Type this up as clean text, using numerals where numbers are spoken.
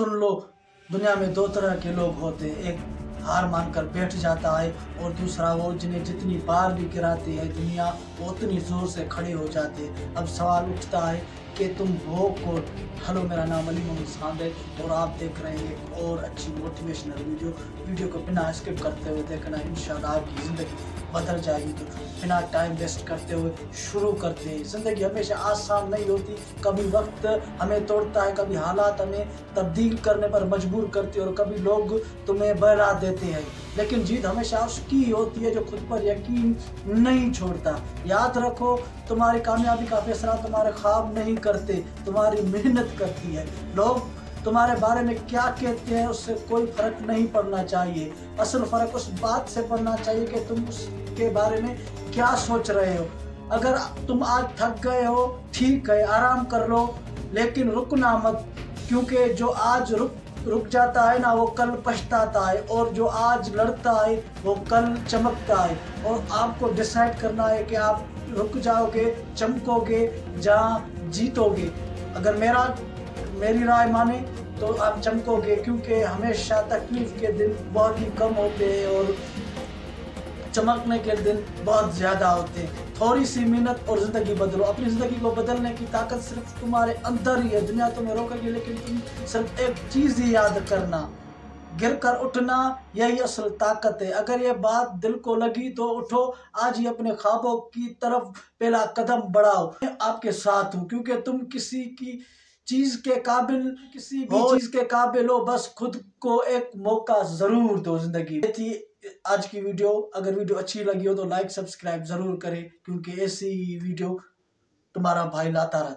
सुन लो, दुनिया में दो तरह के लोग होते हैं, एक हार मानकर बैठ जाता है और दूसरा वो जिन्हें जितनी बार भी गिराती है दुनिया वो उतनी जोर से खड़े हो जाते हैं। अब सवाल उठता है कि तुम हो कौन। हेलो, मेरा नाम अली मोहम्मद सांद है और आप देख रहे हैं एक और अच्छी मोटिवेशनल वीडियो को बिना स्किप करते हुए देखना। इंशाल्लाह आपकी ज़िंदगी बदल जाएगी। तो बिना टाइम वेस्ट करते हुए शुरू करते हैं। ज़िंदगी हमेशा आसान नहीं होती, कभी वक्त हमें तोड़ता है, कभी हालात हमें तब्दील करने पर मजबूर करते हैं और कभी लोग तुम्हें बहला देते हैं, लेकिन जीत हमेशा उसकी होती है जो खुद पर यकीन नहीं छोड़ता। याद रखो, तुम्हारी कामयाबी का फैसला तुम्हारे ख्वाब नहीं करते, तुम्हारी मेहनत करती है। लोग तुम्हारे बारे में क्या कहते हैं उससे कोई फर्क नहीं पड़ना चाहिए। असल फर्क उस बात से पड़ना चाहिए कि तुम उसके बारे में क्या सोच रहे हो। अगर तुम आज थक गए हो, ठीक है, आराम कर लो, लेकिन रुकना मत, क्योंकि जो आज रुक जाता है ना, वो कल पछताता है, और जो आज लड़ता है वो कल चमकता है। और आपको डिसाइड करना है कि आप रुक जाओगे, चमकोगे, जहाँ जीतोगे। अगर मेरी राय माने तो आप चमकोगे, क्योंकि हमेशा तकलीफ के दिन बहुत ही कम होते हैं और चमकने के दिन बहुत ज़्यादा होते हैं। थोड़ी सी मेहनत और ज़िंदगी बदलो। अपनी ज़िंदगी को बदलने की ताकत सिर्फ तुम्हारे अंदर ही है। दुनिया तुम्हें रोकेगी, लेकिन तुम सिर्फ एक चीज़ ही याद करना, गिर कर उठना, यही असल ताकत है। अगर ये बात दिल को लगी तो उठो, आज ही अपने ख्वाबों की तरफ पहला कदम बढ़ाओ। मैं आपके साथ हूँ, क्योंकि तुम किसी भी चीज़ के काबिल हो, बस खुद को एक मौका ज़रूर दो। ज़िंदगी ये थी आज की वीडियो। अगर वीडियो अच्छी लगी हो तो लाइक सब्सक्राइब ज़रूर करें, क्योंकि ऐसी वीडियो तुम्हारा भाई लाता रहता है।